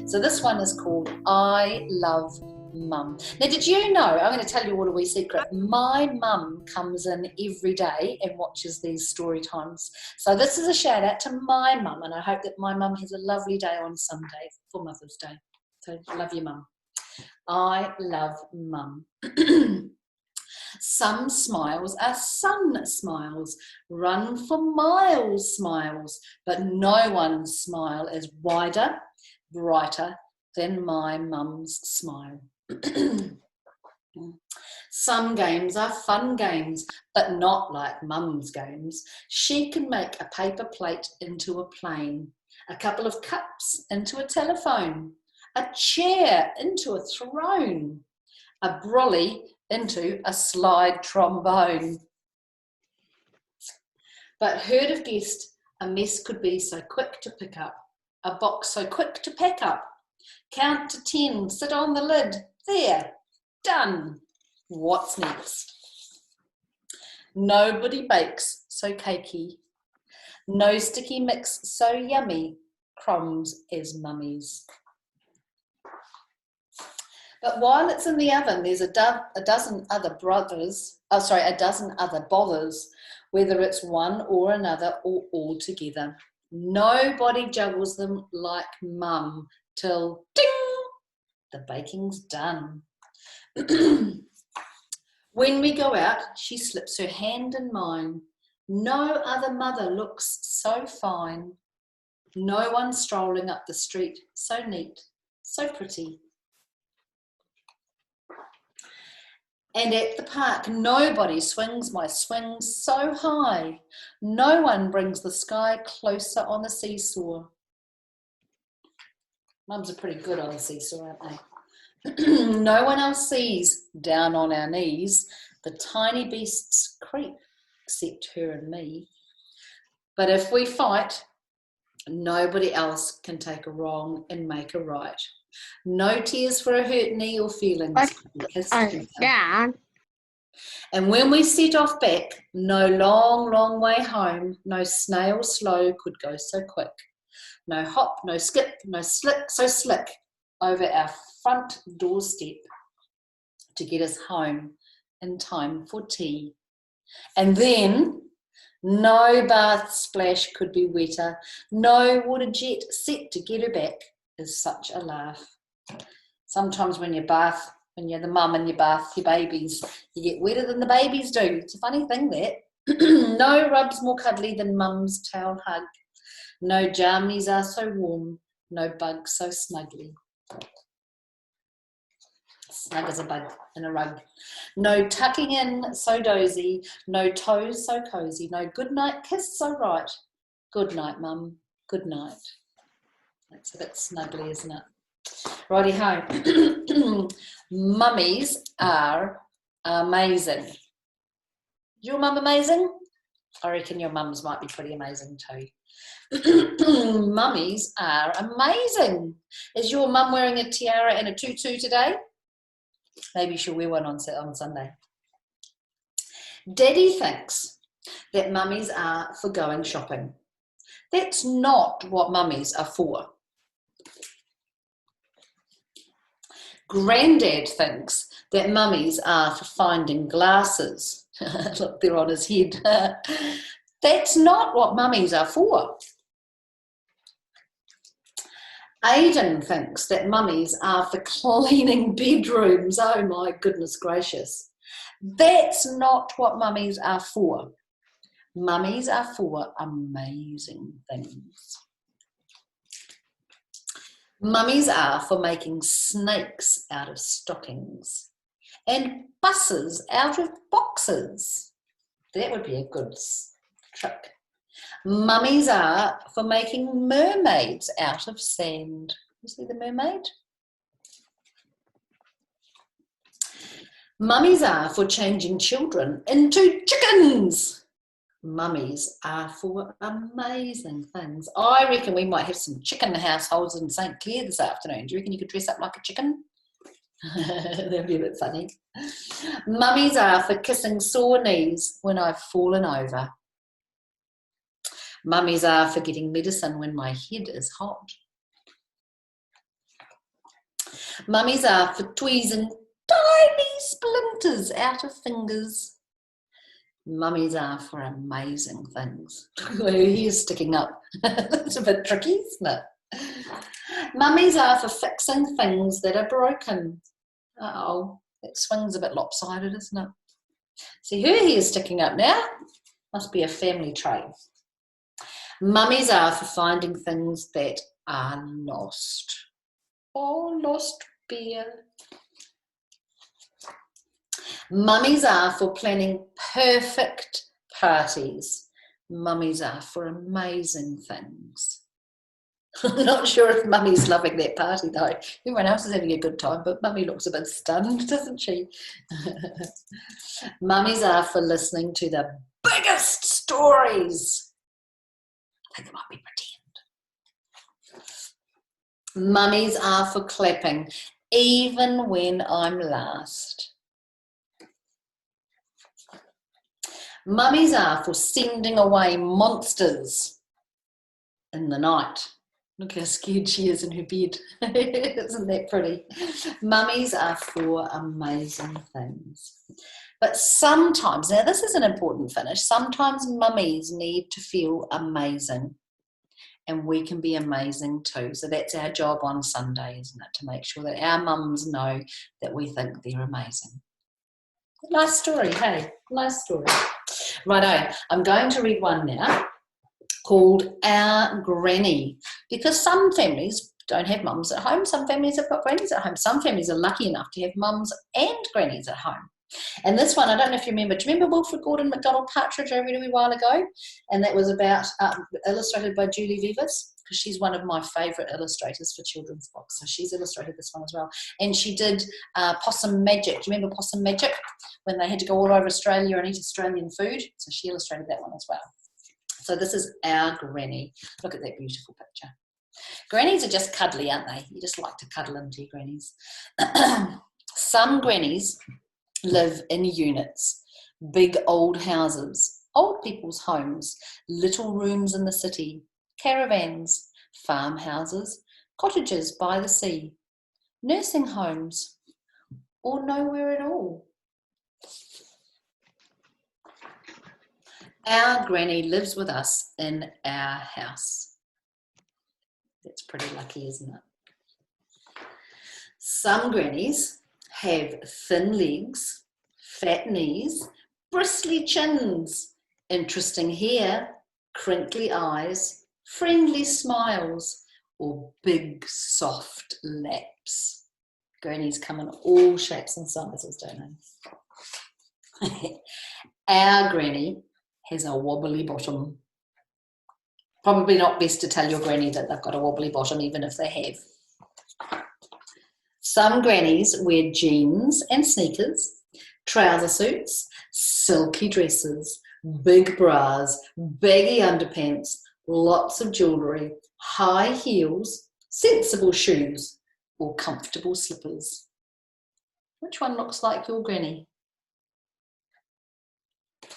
So this one is called I Love Mum. Now, did you know, I'm going to tell you all a wee secret, my mum comes in every day and watches these story times. So this is a shout out to my mum, and I hope that my mum has a lovely day on Sunday for Mother's Day. So love you, mum. I love mum. Some smiles are sun smiles, run for miles smiles, but no one's smile is wider, brighter than my mum's smile. Some games are fun games, but not like mum's games. She can make a paper plate into a plane, a couple of cups into a telephone, a chair into a throne, a brolly into a slide trombone. But who'd have guessed a mess could be so quick to pick up, a box so quick to pack up, count to 10, sit on the lid, there, done. What's next? Nobody bakes so cakey, no sticky mix so yummy, crumbs as mummies. But while it's in the oven, there's a dozen other bothers, whether it's one or another or all together. Nobody juggles them like mum till ding, the baking's done. When we go out, she slips her hand in mine. No other mother looks so fine. No one strolling up the street so neat, so pretty. And at the park, nobody swings my swings so high. No one brings the sky closer on the seesaw. Mums are pretty good on the seesaw, aren't they? No one else sees, down on our knees, the tiny beasts creep, except her and me. But if we fight, nobody else can take a wrong and make a right. No tears for a hurt knee or feelings. Dad. And when we set off back, no long, long way home, no snail slow could go so quick. No hop, no skip, no slick, so slick over our front doorstep to get us home in time for tea. And then no bath splash could be wetter, no water jet set to get her back is such a laugh. Sometimes when you're the mum and you bath your babies, you get wetter than the babies do. It's a funny thing that. No rubs more cuddly than mum's towel hug. No jammies are so warm, no bugs so snuggly. Snug as a bug in a rug. No tucking in so dozy, no toes so cosy, no good night kiss so right. Good night, mum, good night. That's a bit snuggly, isn't it? Righty ho. Mummies are amazing. Your mum amazing? I reckon your mums might be pretty amazing too. Mummies are amazing. Is your mum wearing a tiara and a tutu today? Maybe she'll wear one on Sunday. Daddy thinks that mummies are for going shopping. That's not what mummies are for. Granddad thinks that mummies are for finding glasses. Look, they're on his head. That's not what mummies are for. Aidan thinks that mummies are for cleaning bedrooms. Oh my goodness gracious. That's not what mummies are for. Mummies are for amazing things. Mummies are for making snakes out of stockings and buses out of boxes. That would be a good trick. Mummies are for making mermaids out of sand. You see the mermaid? Mummies are for changing children into chickens. Mummies are for amazing things. I reckon we might have some chicken households in St. Clair this afternoon. Do you reckon you could dress up like a chicken? That'd be a bit funny. Mummies are for kissing sore knees when I've fallen over. Mummies are for getting medicine when my head is hot. Mummies are for tweezing tiny splinters out of fingers. Mummies are for amazing things. Her hair's sticking up. It's a bit tricky, isn't it? Mummies are for fixing things that are broken. Uh-oh, that swing's a bit lopsided, isn't it? See, her hair's sticking up now. Must be a family trait. Mummies are for finding things that are lost. Oh, lost bear. Mummies are for planning perfect parties. Mummies are for amazing things. I'm not sure if Mummy's loving that party though. Everyone else is having a good time, but Mummy looks a bit stunned, doesn't she? Mummies are for listening to the biggest stories. I think it might be pretend. Mummies are for clapping, even when I'm last. Mummies are for sending away monsters in the night. Look how scared she is in her bed. Isn't that pretty? Mummies are for amazing things. But sometimes, now this is an important finish, sometimes mummies need to feel amazing. And we can be amazing too. So that's our job on Sunday, isn't it? To make sure that our mums know that we think they're amazing. Nice story, hey? Nice story. Righto, I'm going to read one now called Our Granny, because some families don't have mums at home, some families have got grannies at home, some families are lucky enough to have mums and grannies at home. And this one, I don't know if you remember, do you remember Wilfred Gordon MacDonald Partridge I read a wee while ago? And that was about, illustrated by Julie Vivers, because she's one of my favourite illustrators for children's books. So she's illustrated this one as well. And she did Possum Magic. Do you remember Possum Magic? When they had to go all over Australia and eat Australian food. So she illustrated that one as well. So this is Our Granny. Look at that beautiful picture. Grannies are just cuddly, aren't they? You just like to cuddle into your grannies. Some grannies live in units, big old houses, old people's homes, little rooms in the city, caravans, farmhouses, cottages by the sea, nursing homes, or nowhere at all. Our granny lives with us in our house. That's pretty lucky, isn't it? Some grannies have thin legs, fat knees, bristly chins, interesting hair, crinkly eyes, friendly smiles, or big soft laps. Grannies come in all shapes and sizes, don't they? Our granny has a wobbly bottom. Probably not best to tell your granny that they've got a wobbly bottom, even if they have. Some grannies wear jeans and sneakers, trouser suits, silky dresses, big bras, baggy underpants, lots of jewellery, high heels, sensible shoes, or comfortable slippers. Which one looks like your granny?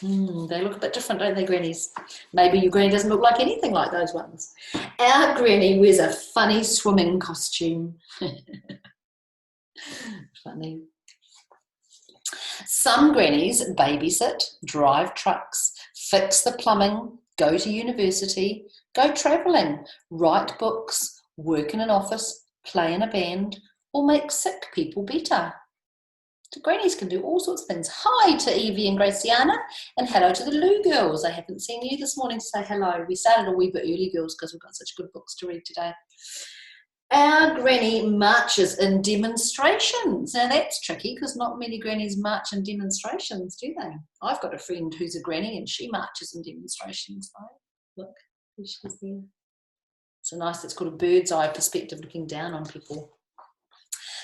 They look a bit different, don't they, grannies? Maybe your granny doesn't look like anything like those ones. Our granny wears a funny swimming costume. Funny. Some grannies babysit, drive trucks, fix the plumbing, go to university, go travelling, write books, work in an office, play in a band, or make sick people better. The grannies can do all sorts of things. Hi to Evie and Graciana, and hello to the Lou girls. I haven't seen you this morning to say hello. We started a wee bit early, girls, because we've got such good books to read today. Our granny marches in demonstrations. Now that's tricky because not many grannies march in demonstrations, do they? I've got a friend who's a granny and she marches in demonstrations. Look, she's there. So nice, it's called a bird's eye perspective, looking down on people.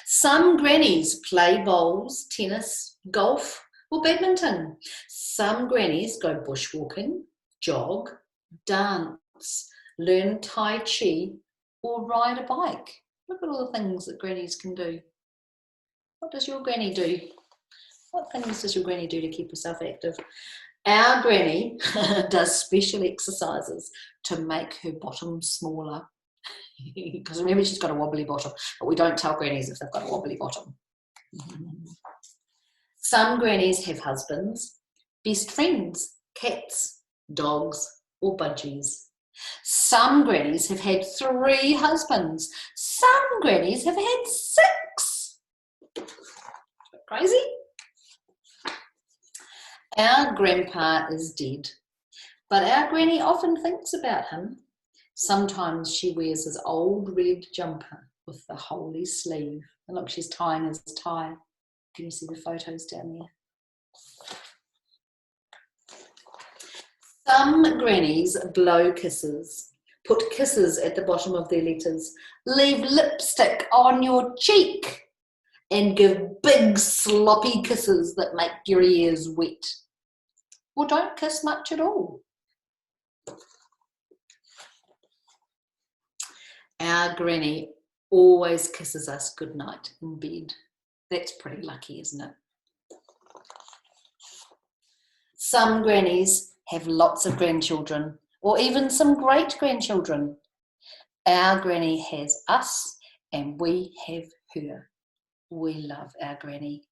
Some grannies play bowls, tennis, golf, or badminton. Some grannies go bushwalking, jog, dance, learn Tai Chi, or ride a bike. Look at all the things that grannies can do. What does your granny do? What things does your granny do to keep herself active? Our granny does special exercises to make her bottom smaller. Because remember, she's got a wobbly bottom, but we don't tell grannies if they've got a wobbly bottom. Some grannies have husbands, best friends, cats, dogs, or budgies. Some grannies have had 3 husbands. Some grannies have had 6. Crazy? Our grandpa is dead, but our granny often thinks about him. Sometimes she wears his old red jumper with the holy sleeve. And look, she's tying his tie. Can you see the photos down there? Some grannies blow kisses, put kisses at the bottom of their letters, leave lipstick on your cheek, and give big sloppy kisses that make your ears wet. Or don't kiss much at all. Our granny always kisses us goodnight in bed. That's pretty lucky, isn't it? Some grannies have lots of grandchildren, or even some great-grandchildren. Our granny has us, and we have her. We love our granny.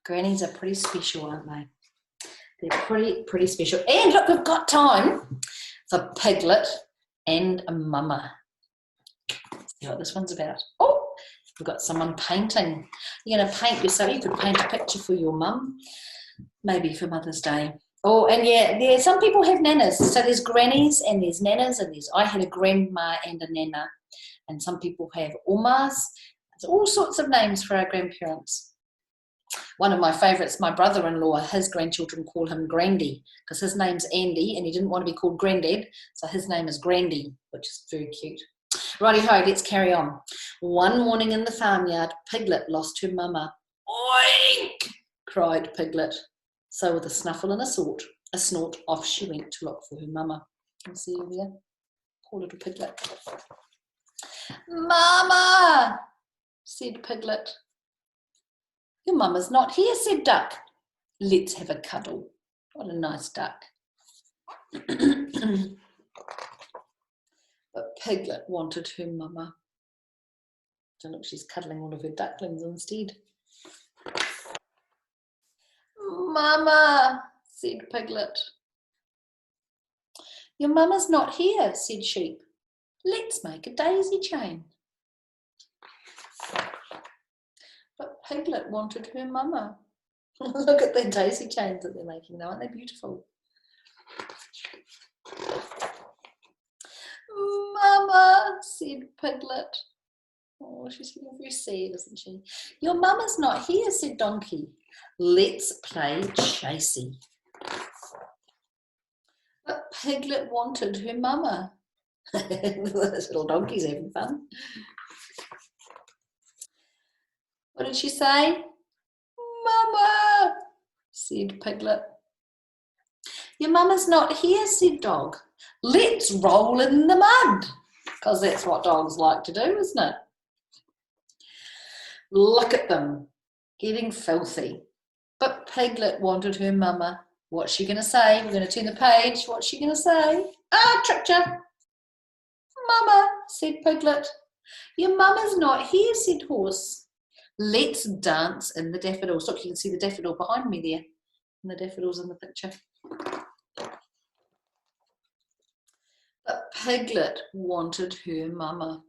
Grannies are pretty special, aren't they? They're pretty special. And look, we've got time for Piglet and Mama. Let's see what this one's about. Oh, we've got someone painting. You're going to paint yourself. You could paint a picture for your mum, maybe for Mother's Day. Oh, and yeah, some people have nanas. So there's grannies and there's nanas, and I had a grandma and a nana. And some people have omas. There's all sorts of names for our grandparents. One of my favourites, my brother-in-law, his grandchildren call him Grandy because his name's Andy and he didn't want to be called Grandad, so his name is Grandy, which is very cute. Righty-ho, let's carry on. One morning in the farmyard, Piglet lost her mama. Oink! Cried Piglet. So with a snuffle and a snort, off she went to look for her mama. You can see her there? Poor little Piglet. Mama! Said Piglet. Your mama's not here, said Duck. Let's have a cuddle. What a nice duck. But Piglet wanted her mama. So look, she's cuddling all of her ducklings instead. Mama, said Piglet. Your mama's not here, said Sheep. Let's make a daisy chain. But Piglet wanted her mama. Look at the daisy chains that they're making now, aren't they beautiful? Mama, said Piglet. Oh, she's feeling very sad, isn't she? Your mama's not here, said Donkey. Let's play chasey. But Piglet wanted her mama. This little donkey's having fun. What did she say? Mama, said Piglet. Your mama's not here, said Dog. Let's roll in the mud. Because that's what dogs like to do, isn't it? Look at them, getting filthy. But Piglet wanted her mama. What's she going to say? We're going to turn the page. What's she going to say? Ah, tricked ya. Mama, said Piglet. Your mama's not here, said Horse. Let's dance in the daffodils. Look, you can see the daffodil behind me there. And the daffodils in the picture. But Piglet wanted her mama.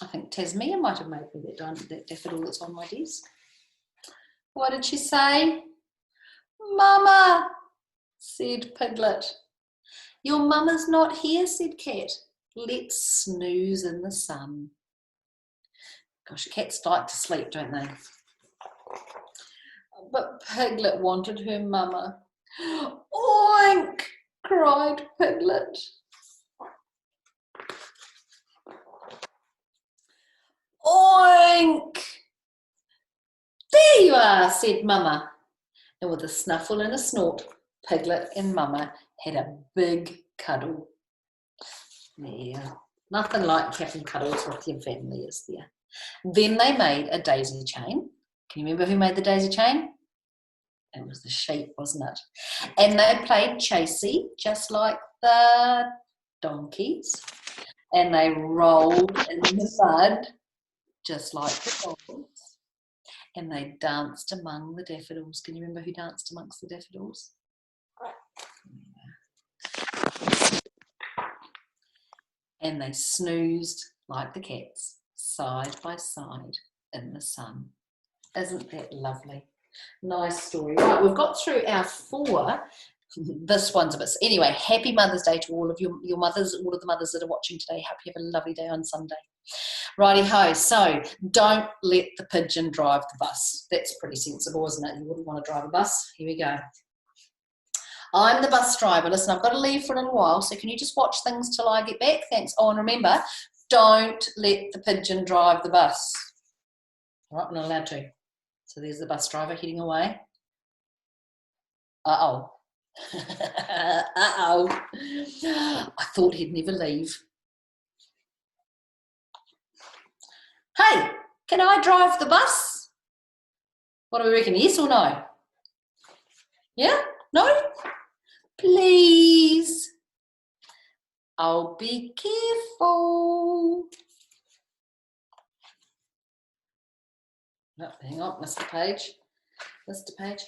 I think Tasmania might have made me that daffodil that's on my desk. What did she say? Mama, said Piglet. Your mama's not here, said Cat. Let's snooze in the sun. Gosh, cats like to sleep, don't they? But Piglet wanted her mama. Oink, cried Piglet. Oink! There you are, said Mama. And with a snuffle and a snort, Piglet and Mama had a big cuddle. Yeah, nothing like having cuddles with your family, is there? Then they made a daisy chain. Can you remember who made the daisy chain? It was the sheep, wasn't it? And they played chasey, just like the donkeys. and they rolled in the mud, just like the dogs, and they danced among the daffodils. Can you remember who danced amongst the daffodils? And they snoozed like the cats, side by side in the sun. Isn't that lovely? Nice story. Right, we've got through our 4. This one's a bit... Anyway, happy Mother's Day to all of your mothers, all of the mothers that are watching today. Hope you have a lovely day on Sunday. Righty-ho, so don't let the pigeon drive the bus. That's pretty sensible, isn't it? You wouldn't want to drive a bus. Here we go. I'm the bus driver. Listen, I've got to leave for a little while, so can you just watch things till I get back? Thanks. Oh, and remember, don't let the pigeon drive the bus. All right, I'm not allowed to. So there's the bus driver heading away. Uh-oh. Uh-oh. I thought he'd never leave. Hey, can I drive the bus? What do we reckon, yes or no? Yeah? No? Please. I'll be careful. No, hang on, Mr. Page. Mr. Page.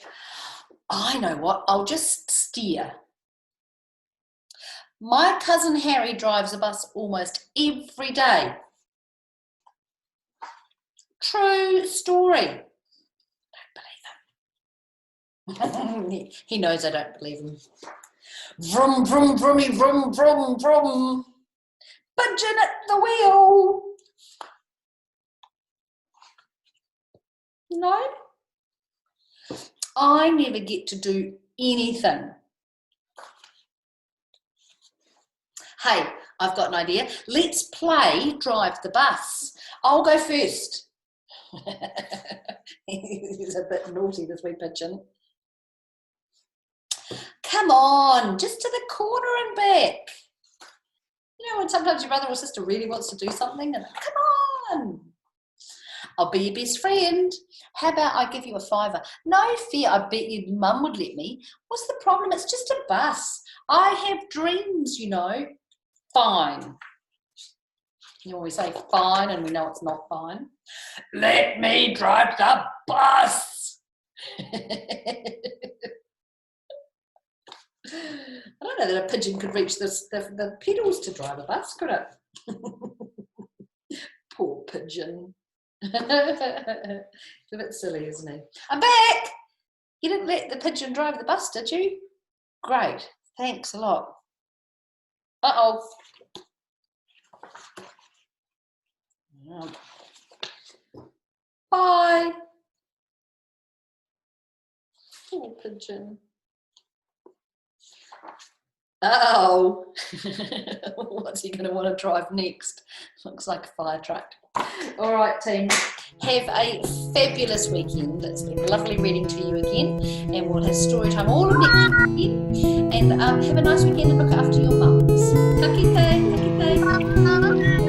I know what, I'll just steer. My cousin Harry drives a bus almost every day. True story. Don't believe him. He knows I don't believe him. Vroom, vroom, vroomy, vroom, vroom, vroom. Pigeon at the wheel. No? I never get to do anything. Hey, I've got an idea. Let's play drive the bus. I'll go first. He's a bit naughty, this wee pigeon. Come on, just to the corner and back. You know when sometimes your brother or sister really wants to do something and come on. I'll be your best friend. How about I give you a $5? No fear, I bet your mum would let me. What's the problem? It's just a bus. I have dreams, you know. Fine. You always say fine and we know it's not fine. Let me drive the bus. I don't know that a pigeon could reach the pedals to drive a bus, could it? Poor pigeon. He's a bit silly, isn't he? I'm back! You didn't let the pigeon drive the bus, did you? Great. Thanks a lot. Uh-oh. Bye. Poor pigeon. Uh-oh. What's he going to want to drive next? Looks like a fire truck. All right, team. Have a fabulous weekend. It's been lovely reading to you again. And we'll have story time all of next weekend. And have a nice weekend and look after your mums. Ka kite, ka kite.